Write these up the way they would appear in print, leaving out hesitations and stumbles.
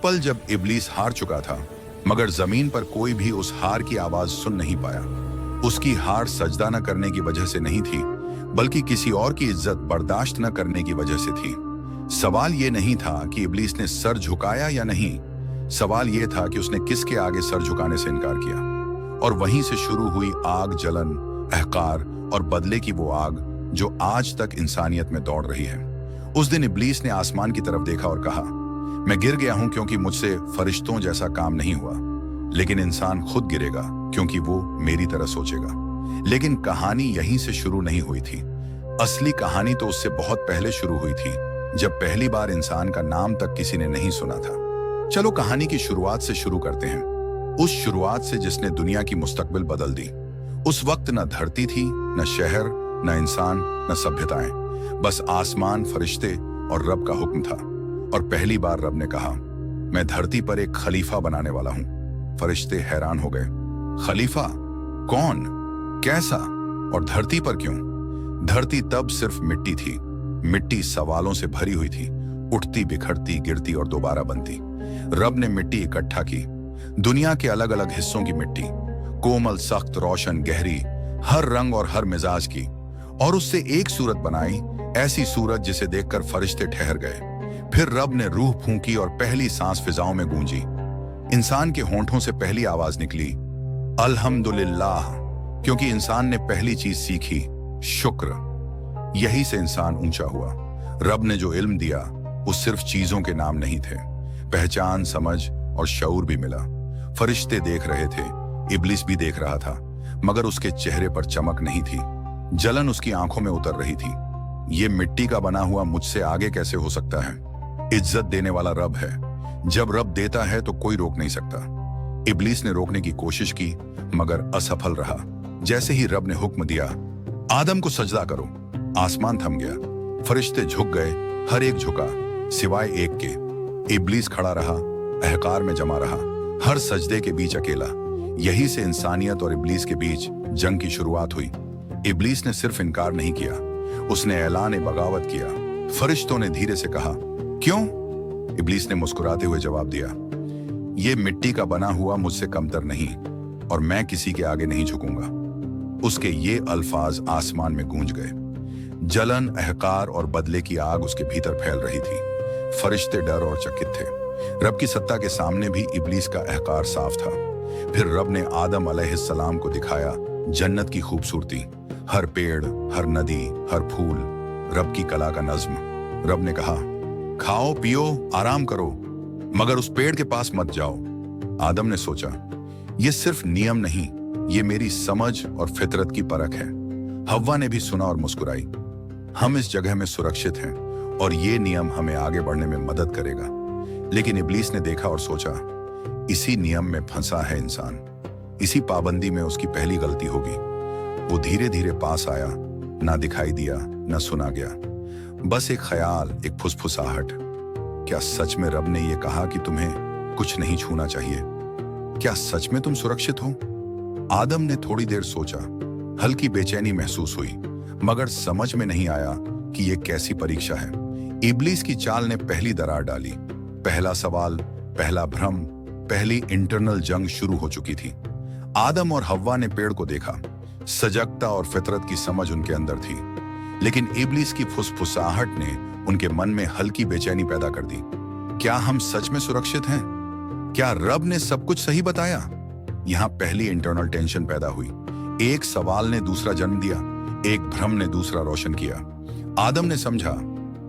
पल जब इब्लीस हार चुका था, मगर जमीन पर कोई भी उस हार की आवाज सुन नहीं पाया। उसकी हार सजदा न करने की वजह से नहीं थी, बल्कि किसी और की इज्जत बर्दाश्त न करने की वजह से थी। सवाल ये नहीं था कि इब्लीस ने सर झुकाया या नहीं, सवाल ये था कि उसने किसके आगे सर झुकाने से इनकार किया। और वहीं से शुरू हुई आग, जलन, अहकार और बदले की वो आग जो आज तक इंसानियत में दौड़ रही है। उस दिन इब्लीस ने आसमान की तरफ देखा और कहा, मैं गिर गया हूं क्योंकि मुझसे फरिश्तों जैसा काम नहीं हुआ, लेकिन इंसान खुद गिरेगा क्योंकि वो मेरी तरह सोचेगा। लेकिन कहानी यहीं से शुरू नहीं हुई थी। असली कहानी तो उससे बहुत पहले शुरू हुई थी, जब पहली बार इंसान का नाम तक किसी ने नहीं सुना था। चलो कहानी की शुरुआत से शुरू करते हैं, उस शुरुआत से जिसने दुनिया की मुस्तकबिल बदल दी। उस वक्त न धरती थी, न शहर, न इंसान, न सभ्यताएं, बस आसमान, फरिश्ते और रब का हुक्म था। और पहली बार रब ने कहा, मैं धरती पर एक खलीफा बनाने वाला हूं। फरिश्ते हैरान हो गए, खलीफा? कौन? कैसा? और धरती पर क्यों? धरती तब सिर्फ मिट्टी थी। मिट्टी सवालों से भरी हुई थी, उठती, बिखरती, गिरती और दोबारा बनती। रब ने मिट्टी इकट्ठा की, दुनिया के अलग अलग हिस्सों की मिट्टी, कोमल, सख्त, रोशन, गहरी, हर रंग और हर मिजाज की, और उससे एक सूरत बनाई, ऐसी सूरत जिसे देखकर फरिश्ते ठहर गए। फिर रब ने रूह फूंकी और पहली सांस फिजाओं में गूंजी। इंसान के होंठों से पहली आवाज निकली, अल्हम्दुलिल्लाह, क्योंकि इंसान ने पहली चीज सीखी, शुक्र। यही से इंसान ऊंचा हुआ। रब ने जो इल्म दिया वो सिर्फ चीजों के नाम नहीं थे, पहचान, समझ और शऊर भी मिला। फरिश्ते देख रहे थे, इब्लीस भी देख रहा था, मगर उसके चेहरे पर चमक नहीं थी। जलन उसकी आंखों में उतर रही थी। ये मिट्टी का बना हुआ मुझसे आगे कैसे हो सकता है? इज्जत देने वाला रब है। जब रब देता है तो कोई रोक नहीं सकता। इब्लीस ने रोकने की कोशिश की, मगर असफल रहा। जैसे ही रब ने हुक्म दिया, आदम को सजदा करो, आसमान थम गया। फरिश्ते झुक गए, हर एक झुका सिवाय एक के। इब्लीस खड़ा रहा, अहकार में जमा रहा, हर सजदे के बीच अकेला। यही से इंसानियत और इब्लीस के बीच जंग की शुरुआत हुई। इब्लीस ने सिर्फ इनकार नहीं किया, उसने ऐलान बगावत किया। फरिश्तों ने धीरे से कहा, क्यों? इब्लीस ने मुस्कुराते हुए जवाब दिया, ये मिट्टी का बना हुआ मुझसे कमतर नहीं, और मैं किसी के आगे नहीं झुकूंगा। उसके ये अल्फाज आसमान में गूंज गए। जलन, अहकार और बदले की आग उसके भीतर फैल रही थी। फरिश्ते डर और चकित थे। रब की सत्ता के सामने भी इब्लीस का अहकार साफ था। फिर रब ने आदम अलैहिस्सलाम को दिखाया जन्नत की खूबसूरती, हर पेड़, हर नदी, हर फूल, रब की कला का नज्म। रब ने कहा, खाओ, पियो, आराम करो, मगर उस पेड़ के पास मत जाओ। आदम ने सोचा, ये सिर्फ नियम नहीं, ये मेरी समझ और फितरत की परख है। हव्वा ने भी सुना और मुस्कुराई। हम इस जगह में सुरक्षित हैं और ये नियम हमें आगे बढ़ने में मदद करेगा। लेकिन इब्लीस ने देखा और सोचा, इसी नियम में फंसा है इंसान, इसी पाबंदी में उसकी पहली गलती होगी। वो धीरे धीरे पास आया, ना दिखाई दिया, ना सुना गया, बस एक ख्याल, एक फुसफुसाहट। क्या सच में रब ने ये कहा कि तुम्हें कुछ नहीं छूना चाहिए? क्या सच में तुम सुरक्षित हो? आदम ने थोड़ी देर सोचा, हल्की बेचैनी महसूस हुई, मगर समझ में नहीं आया कि ये कैसी परीक्षा है। इब्लीस की चाल ने पहली दरार डाली। पहला सवाल, पहला भ्रम, पहली इंटरनल जंग शुरू हो चुकी थी। आदम और हव्वा ने पेड़ को देखा, सजगता और फितरत की समझ उनके अंदर थी, लेकिन इब्लीस की फुसफुसाहट ने उनके मन में हल्की बेचैनी पैदा कर दी। क्या हम सच में सुरक्षित हैं? क्या रब ने सब कुछ सही बताया? यहां पहली इंटरनल टेंशन पैदा हुई। एक सवाल ने दूसरा जन्म दिया, एक भ्रम ने दूसरा रोशन किया। आदम ने समझा,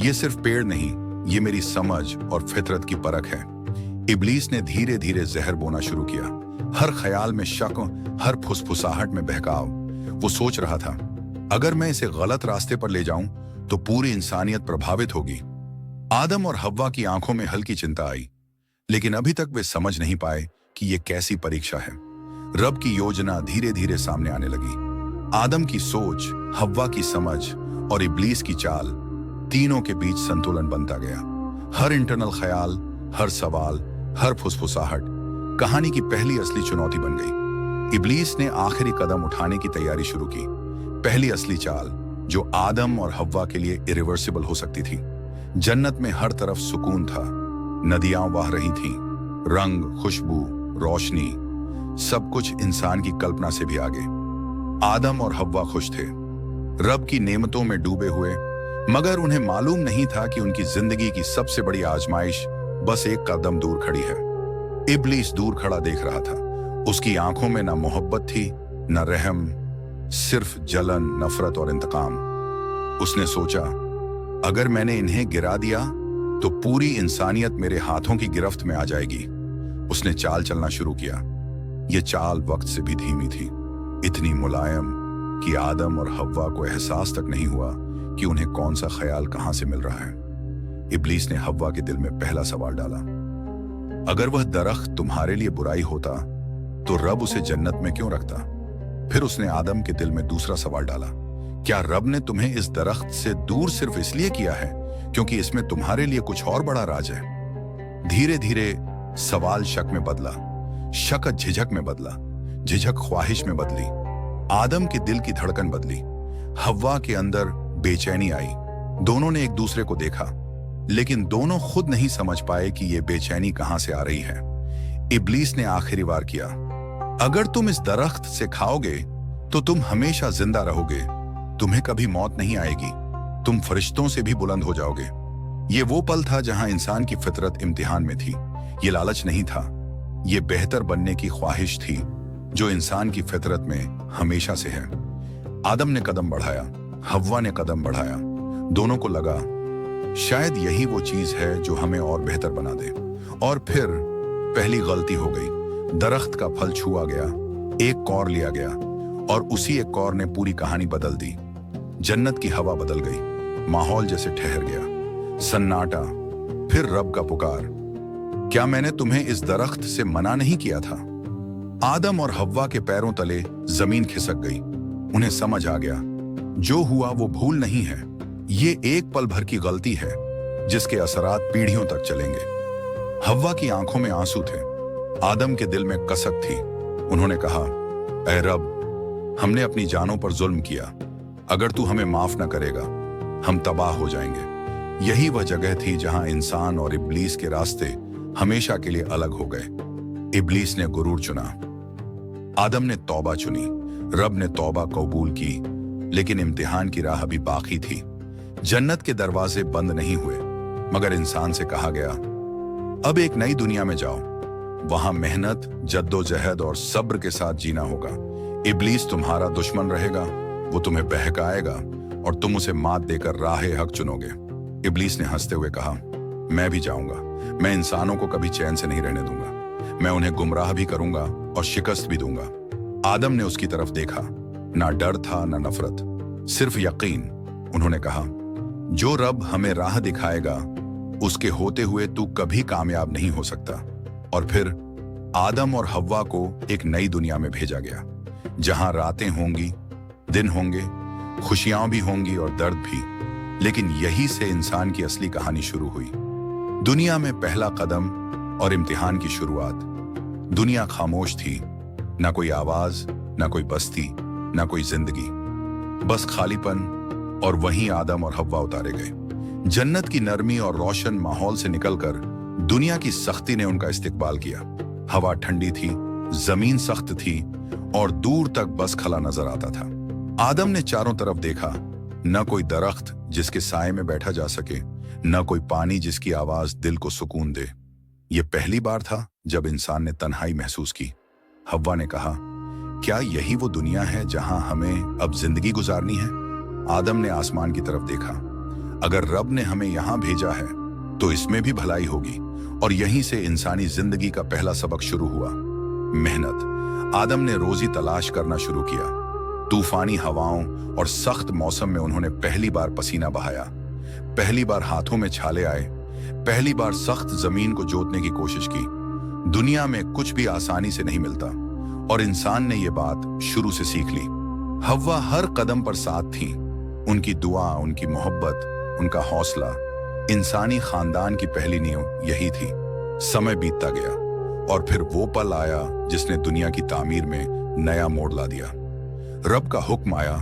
ये सिर्फ पेड़ नहीं, ये मेरी समझ और फितरत की परख है। इब्लीस ने धीरे धीरे जहर बोना शुरू किया, हर ख्याल में शक, हर फुसफुसाहट में बहकाव। वो सोच रहा था, अगर मैं इसे गलत रास्ते पर ले जाऊं तो पूरी इंसानियत प्रभावित होगी। आदम और हव्वा की आंखों में हल्की चिंता आई, लेकिन अभी तक वे समझ नहीं पाए कि ये कैसी परीक्षा है। रब की योजना धीरे धीरे सामने आने लगी। आदम की सोच, हव्वा की समझ और इब्लीस की चाल, तीनों के बीच संतुलन बनता गया। हर इंटरनल ख्याल, हर सवाल, हर फुसफुसाहट कहानी की पहली असली चुनौती बन गई। इब्लीस ने आखिरी कदम उठाने की तैयारी शुरू की। पहली असली चाल, जो आदम और हव्वा के लिए इरिवर्सिबल हो सकती थी। जन्नत में हर तरफ सुकून था, नदियां बह रही थीं, रंग, खुशबू, रोशनी, सब कुछ इंसान की कल्पना से भी आगे। आदम और हव्वा खुश थे, रब की नेमतों में डूबे हुए, मगर उन्हें मालूम नहीं था कि उनकी जिंदगी की सबसे बड़ी आजमाइश बस एक कदम दूर खड़ी है। इब्लीस दूर खड़ा देख रहा था। उसकी आंखों में ना मोहब्बत थी, न रहम, सिर्फ जलन, नफरत और इंतकाम। उसने सोचा, अगर मैंने इन्हें गिरा दिया तो पूरी इंसानियत मेरे हाथों की गिरफ्त में आ जाएगी। उसने चाल चलना शुरू किया। यह चाल वक्त से भी धीमी थी, इतनी मुलायम कि आदम और हव्वा को एहसास तक नहीं हुआ कि उन्हें कौन सा ख्याल कहां से मिल रहा है। इब्लीस ने हव्वा के दिल में पहला सवाल डाला, अगर वह दरख्त तुम्हारे लिए बुराई होता तो रब उसे जन्नत में क्यों रखता? फिर उसने आदम के दिल में दूसरा सवाल डाला, क्या रब ने तुम्हें इस दरख्त से दूर सिर्फ इसलिए किया है क्योंकि इसमें तुम्हारे लिए कुछ और बड़ा राज है? धीरे धीरे सवाल शक में बदला, शक झिझक में बदला, झिझक ख्वाहिश में बदली। आदम के दिल की धड़कन बदली, हव्वा के अंदर बेचैनी आई। दोनों ने एक दूसरे को देखा, लेकिन दोनों खुद नहीं समझ पाए कि यह बेचैनी कहां से आ रही है। इब्लीस ने आखिरी वार किया, अगर तुम इस दरख्त से खाओगे तो तुम हमेशा जिंदा रहोगे, तुम्हें कभी मौत नहीं आएगी, तुम फरिश्तों से भी बुलंद हो जाओगे। ये वो पल था जहां इंसान की फितरत इम्तिहान में थी। ये लालच नहीं था, ये बेहतर बनने की ख्वाहिश थी जो इंसान की फितरत में हमेशा से है। आदम ने कदम बढ़ाया, हव्वा ने कदम बढ़ाया। दोनों को लगा शायद यही वो चीज है जो हमें और बेहतर बना दे। और फिर पहली गलती हो गई। दरख्त का फल छुआ गया, एक कौर लिया गया और उसी एक कौर ने पूरी कहानी बदल दी। जन्नत की हवा बदल गई, माहौल जैसे ठहर गया, सन्नाटा। फिर रब का पुकार, क्या मैंने तुम्हें इस दरख्त से मना नहीं किया था? आदम और हव्वा के पैरों तले जमीन खिसक गई। उन्हें समझ आ गया, जो हुआ वो भूल नहीं है, ये एक पल भर की गलती है जिसके असरात पीढ़ियों तक चलेंगे। हव्वा की आंखों में आंसू थे, आदम के दिल में कसक थी। उन्होंने कहा, ऐ रब, हमने अपनी जानों पर जुल्म किया, अगर तू हमें माफ न करेगा हम तबाह हो जाएंगे। यही वह जगह थी जहां इंसान और इब्लीस के रास्ते हमेशा के लिए अलग हो गए। इब्लीस ने गुरूर चुना, आदम ने तौबा चुनी। रब ने तौबा कबूल की, लेकिन इम्तिहान की राह अभी बाकी थी। जन्नत के दरवाजे बंद नहीं हुए, मगर इंसान से कहा गया, अब एक नई दुनिया में जाओ, वहां मेहनत, जद्दोजहद और सब्र के साथ जीना होगा। इब्लीस तुम्हारा दुश्मन रहेगा, वो तुम्हें बहकाएगा और तुम उसे मात देकर राह हक चुनोगे। इब्लीस ने हंसते हुए कहा, मैं भी जाऊंगा, मैं इंसानों को कभी चैन से नहीं रहने दूंगा, मैं उन्हें गुमराह भी करूंगा और शिकस्त भी दूंगा। आदम ने उसकी तरफ देखा, ना डर था ना नफरत, सिर्फ यकीन। उन्होंने कहा, जो रब हमें राह दिखाएगा उसके होते हुए तू कभी कामयाब नहीं हो सकता। और फिर आदम और हव्वा को एक नई दुनिया में भेजा गया, जहां रातें होंगी, दिन होंगे, खुशियां भी होंगी और दर्द भी। लेकिन यही से इंसान की असली कहानी शुरू हुई। दुनिया में पहला कदम और इम्तिहान की शुरुआत। दुनिया खामोश थी, ना कोई आवाज, ना कोई बस्ती, ना कोई जिंदगी, बस खालीपन। और वहीं आदम और हव्वा उतारे गए। जन्नत की नरमी और रोशन माहौल से निकलकर दुनिया की सख्ती ने उनका इस्तिकबाल किया। हवा ठंडी थी, जमीन सख्त थी और दूर तक बस खला नजर आता था। आदम ने चारों तरफ देखा, न कोई दरख्त जिसके साए में बैठा जा सके, न कोई पानी जिसकी आवाज दिल को सुकून दे। यह पहली बार था जब इंसान ने तन्हाई महसूस की। हव्वा ने कहा, क्या यही वो दुनिया है जहां हमें अब जिंदगी गुजारनी है? आदम ने आसमान की तरफ देखा, अगर रब ने हमें यहां भेजा है तो इसमें भी भलाई होगी। और यहीं से इंसानी जिंदगी का पहला सबक शुरू हुआ, मेहनत। आदम ने रोजी तलाश करना शुरू किया। तूफानी हवाओं और सख्त मौसम में उन्होंने पहली बार पसीना बहाया, पहली बार हाथों में छाले आए, पहली बार सख्त जमीन को जोतने की कोशिश की। दुनिया में कुछ भी आसानी से नहीं मिलता और इंसान ने यह बात शुरू से सीख ली। हव्वा हर कदम पर साथ थी, उनकी दुआ, उनकी मोहब्बत, उनका हौसला। इंसानी खानदान की पहली नींव यही थी। समय बीतता गया और फिर वो पल आया जिसने दुनिया की तामीर में नया मोड़ ला दिया। रब का हुक्म आया,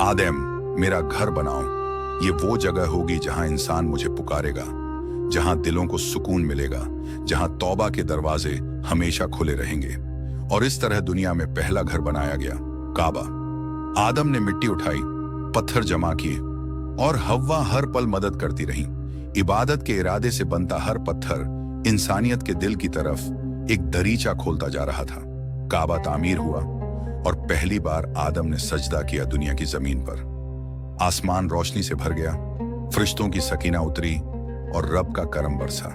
आदम, मेरा घर बनाओ, ये वो जगह होगी जहां इंसान मुझे पुकारेगा, जहां दिलों को सुकून मिलेगा, जहां तौबा के दरवाजे हमेशा खुले रहेंगे। और इस तरह दुनिया में पहला घर बनाया गया, काबा। आदम ने मिट्टी उठाई, पत्थर जमा किए और हव्वा हर पल मदद करती रही। इबादत के इरादे से बनता हर पत्थर इंसानियत के दिल की तरफ एक दरीचा खोलता जा रहा था। काबा तामीर हुआ और पहली बार आदम ने सजदा किया दुनिया की जमीन पर। आसमान रोशनी से भर गया, फरिश्तों की सकीना उतरी और रब का करम बरसा।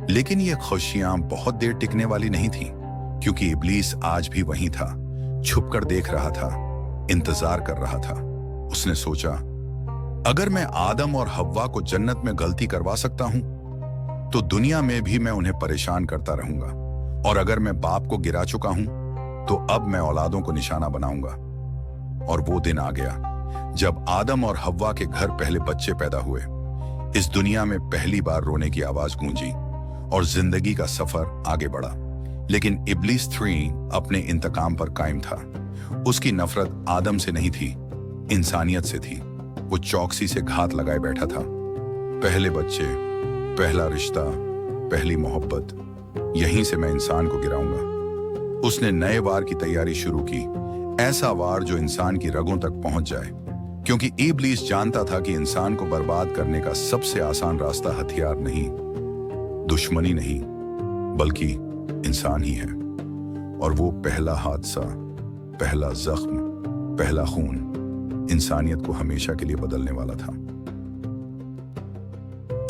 लेकिन ये खुशियां बहुत देर टिकने वाली नहीं थी, क्योंकि इब्लीस आज भी वहीं था, छुपकर देख रहा था, इंतजार कर रहा था। उसने सोचा, अगर मैं आदम और हव्वा को जन्नत में गलती करवा सकता हूं, तो दुनिया में भी मैं उन्हें परेशान करता रहूंगा। और अगर मैं बाप को गिरा चुका हूं, तो अब मैं औलादों को निशाना बनाऊंगा। और वो दिन आ गया जब आदम और हव्वा के घर पहले बच्चे पैदा हुए। इस दुनिया में पहली बार रोने की आवाज गूंजी और जिंदगी का सफर आगे बढ़ा। लेकिन इब्लीस 3 अपने इंतकाम पर कायम था। उसकी नफरत आदम से नहीं थी, इंसानियत से थी। वो चौकसी से घात लगाए बैठा था। पहले बच्चे, पहला रिश्ता, पहली मोहब्बत, यहीं से मैं इंसान को गिराऊंगा। उसने नए वार की तैयारी शुरू की, ऐसा वार जो इंसान की रगों तक पहुंच जाए, क्योंकि इब्लीस जानता था कि इंसान को बर्बाद करने का सबसे आसान रास्ता हथियार नहीं, दुश्मनी नहीं, बल्कि इंसान ही है। और वो पहला हादसा, पहला जख्म, पहला खून इंसानियत को हमेशा के लिए बदलने वाला था।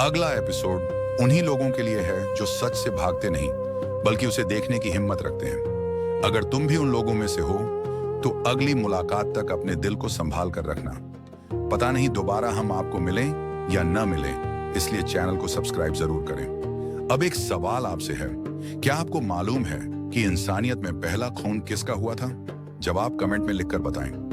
अगला एपिसोड उन्हीं लोगों के लिए है जो सच से भागते नहीं, बल्कि उसे देखने की हिम्मत रखते हैं। अगर तुम भी उन लोगों में से हो, तो अगली मुलाकात तक अपने दिल को संभाल कर रखना। पता नहीं दोबारा हम आपको मिलें या न मिलें, इसलिए चैनल को सब्सक्राइब जरूर करें। अब एक सवाल आपसे है, क्या आपको मालूम है कि इंसानियत में पहला खून किसका हुआ था? जवाब कमेंट में लिखकर बताएं।